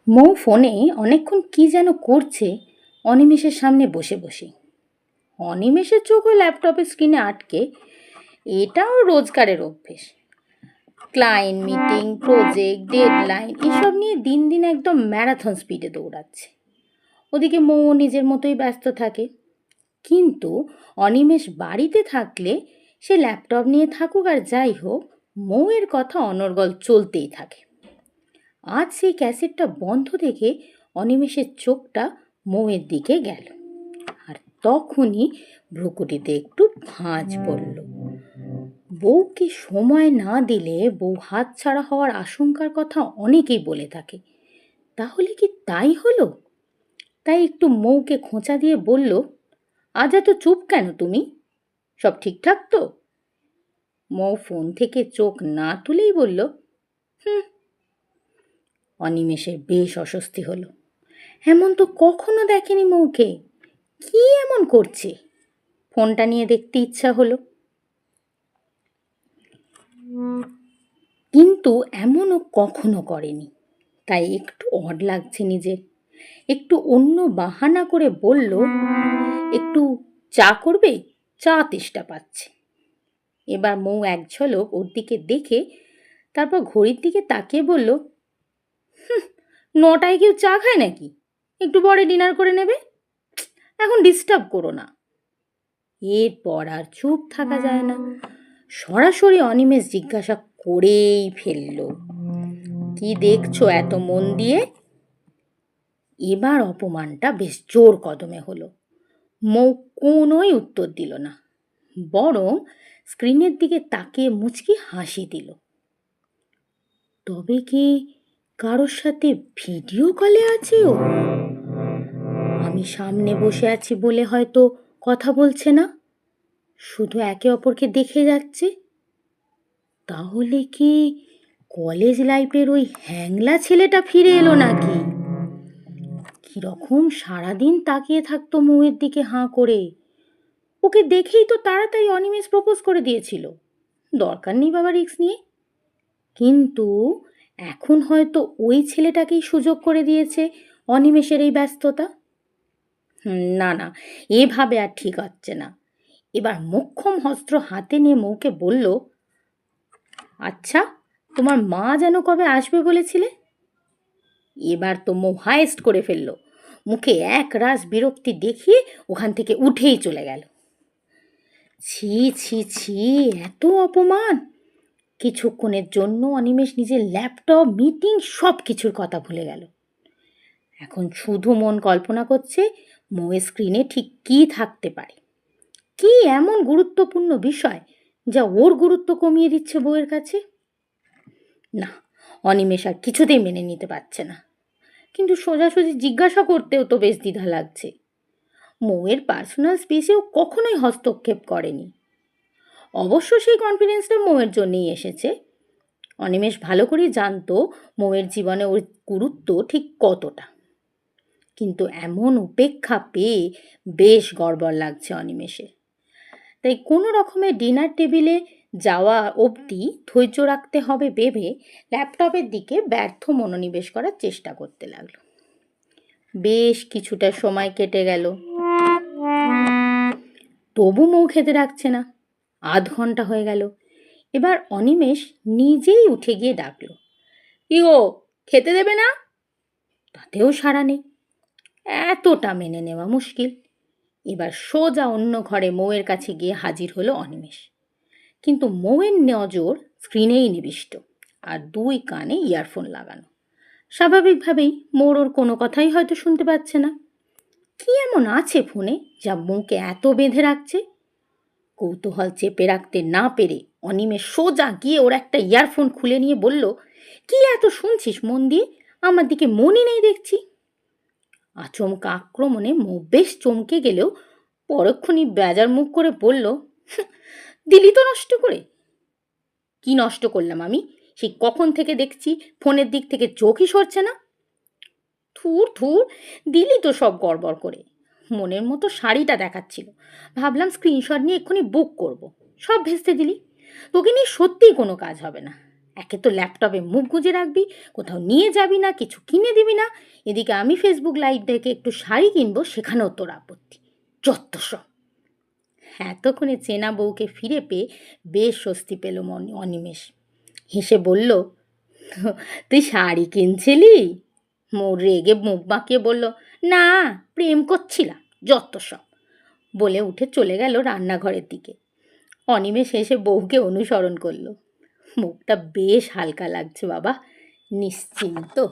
মৌ ফোনে অনেকক্ষণ কি যেন করছে অনিমেষের সামনে বসে বসে। অনিমেষের চোখও ল্যাপটপের স্ক্রিনে আটকে। এটাও রোজগারের অভ্যেস। ক্লায়েন্ট মিটিং, প্রজেক্ট, ডেডলাইন এসব নিয়ে দিন দিন একদম ম্যারাথন স্পিডে দৌড়াচ্ছে। ওদিকে মৌ নিজের মতোই ব্যস্ত থাকে। কিন্তু অনিমেষ বাড়িতে থাকলে সে ল্যাপটপ নিয়ে থাকুক আর যাই হোক, মৌয়ের কথা অনর্গল চলতেই থাকে। আজ সেই ক্যাসেটটা বন্ধ দেখে অনিমেষের চোখটা মৌয়ের দিকে গেল, আর তখনই ভ্রুকুটিতে একটু ভাঁজ পড়ল। বউকে সময় না দিলে বউ হাতছাড়া হওয়ার আশঙ্কার কথা অনেকেই বলে থাকে। তাহলে কি তাই হলো? তাই একটু মৌকে খোঁচা দিয়ে বলল, আজ এত চুপ কেন তুমি? সব ঠিকঠাক তো? মৌ ফোন থেকে চোখ না তুলেই বলল, হুম। অনিমেষের বেশ অস্বস্তি হলো। এমন তো কখনো দেখেনি মৌকে। কি এমন করছে? ফোনটা নিয়ে দেখতে ইচ্ছা হলো, কিন্তু এমনও কখনো করেনি। তাই একটু অড লাগছে নিজের। একটু অন্য বাহানা করে বলল, একটু চা করবে? চা তেষ্টা পাচ্ছে। এবার মৌ এক ঝলক ওর দিকে দেখে তারপর ঘড়ির দিকে তাকিয়ে বলল, নটায় কেউ চা খায় নাকি? একটু পরে ডিনার করে নেবে, এখন ডিস্টার্ব করো না। এরপর আর চুপ থাকা যায় না। সরাসরি অনিমেষ জিজ্ঞাসা করেই ফেলল, কি দেখছো এত মন দিয়ে? এবার অপমানটা বেশ জোর কদমে হলো। মৌ কোনোই উত্তর দিল না, বরং স্ক্রিনের দিকে তাকিয়ে মুচকি হাসি দিল। তবে কি কারোর সাথে ভিডিও কলে আছে ও? আমি সামনে বসে আছি বলে হয়তো কথা বলছে না, শুধু একে অপরকে দেখে যাচ্ছে। তাহলে কি কলেজ লাইফের ওই হ্যাংলা ছেলেটা ফিরে এলো নাকি? কিরকম সারাদিন তাকিয়ে থাকতো মৌয়ের দিকে হাঁ করে। ওকে দেখেই তো তাড়াতাড়ি অনিমেষ প্রপোজ করে দিয়েছিল। দরকার নেই বাবা রিস্ক নিয়ে। কিন্তু এখন হয়তো ওই ছেলেটাকেই সুযোগ করে দিয়েছে অনিমেষের এই ব্যস্ততা। না না, এভাবে আর ঠিক হচ্ছে না। এবার মোক্ষম অস্ত্র হাতে নিয়ে মৌকে বলল, আচ্ছা, তোমার মা যেন কবে আসবে বলেছিলে? এবার তো মৌ হায়েস্ট করে ফেলল। মুখে এক রাস বিরক্তি দেখিয়ে ওখান থেকে উঠেই চলে গেল। ছি ছি ছি, এত অপমান! কিছুক্ষণের জন্য অনিমেষ নিজের ল্যাপটপ, মিটিং সব কিছুর কথা ভুলে গেল। এখন শুধু মন কল্পনা করছে মৌয়ের স্ক্রিনে ঠিক কী থাকতে পারে। কি এমন গুরুত্বপূর্ণ বিষয় যা ওর গুরুত্ব কমিয়ে দিচ্ছে বউয়ের কাছে? না, অনিমেষ আর কিছুতেই মেনে নিতে পারছে না। কিন্তু সোজাসুজি জিজ্ঞাসা করতেও তো বেশ দ্বিধা লাগছে। মৌয়ের পার্সোনাল স্পেসেও কখনোই হস্তক্ষেপ করেনি। অবশ্য সেই কনফিডেন্সটা মৌয়ের জন্যেই এসেছে। অনিমেষ ভালো করেই জানতো মৌয়ের জীবনে ওর গুরুত্ব ঠিক কতটা। কিন্তু এমন উপেক্ষা পেয়ে বেশ গড়বড় লাগছে অনিমেষের। তাই কোনো রকমের ডিনার টেবিলে যাওয়া অবধি ধৈর্য রাখতে হবে ভেবে ল্যাপটপের দিকে ব্যর্থ মনোনিবেশ করার চেষ্টা করতে লাগলো। বেশ কিছুটা সময় কেটে গেল, তবু মৌ খেতে রাখছে না। আধ ঘন্টা হয়ে গেল। এবার অনিমেষ নিজেই উঠে গিয়ে ডাকলো, কি গো, খেতে দেবে না? তাতেও সাড়া নেই। এতটা মেনে নেওয়া মুশকিল। এবার সোজা অন্য ঘরে মৌয়ের কাছে গিয়ে হাজির হলো অনিমেষ। কিন্তু মৌয়ের নজর স্ক্রিনেই নিবিষ্ট, আর দুই কানে ইয়ারফোন লাগানো। স্বাভাবিকভাবেই মৌর ওর কোনো কথাই হয়তো শুনতে পাচ্ছে না। কি এমন আছে ফোনে যা মৌকে এত বেঁধে রাখছে? কৌতূহল চেপে রাখতে না পেরে অনিমেষ সোজা গিয়ে ওর একটা ইয়ারফোন খুলে নিয়ে বলল, কি এত শুনছিস মন দিয়ে? আমার দিকে মনই নেই দেখছি। আচমকা আক্রমণে মৌ বেশ চমকে গেলেও পরক্ষণই বেজার মুখ করে বলল, দিলি তো নষ্ট করে। কি নষ্ট করলাম আমি? সেই কখন থেকে দেখছি ফোনের দিক থেকে চোখই সরছে না। থুর থুর, দিলি তো সব গড়বড় করে। মনের মতো শাড়িটা দেখাচ্ছিল, ভাবলাম স্ক্রিনশট নিয়ে এক্ষুনি বুক করব, সব ভেস্তে দিলি। তোকে নিয়ে সত্যিই কোনো কাজ হবে না। একে তো ল্যাপটপে মুখ গুজে রাখবি, কোথাও নিয়ে যাবি না, কিছু কিনে দিবি না। এদিকে আমি ফেসবুক লাইভ দেখে একটু শাড়ি কিনবো, সেখানেও তোর আপত্তি। যত সব। এতক্ষণে চেনা বউকে ফিরে পেয়ে বেশ স্বস্তি পেল অনিমেষ। হেসে বলল, তুই শাড়ি কিনছিলি? মোর রেগে মুখ বাঁকিয়ে বলল, না, প্রেম করছিলাম, যত সব। বলে উঠে চলে গেল রান্নাঘরের দিকে। অনিমেষ এসে বউকে অনুসরণ করলো। মুখটা বেশ হালকা লাগছে বাবা, নিশ্চিন্ত।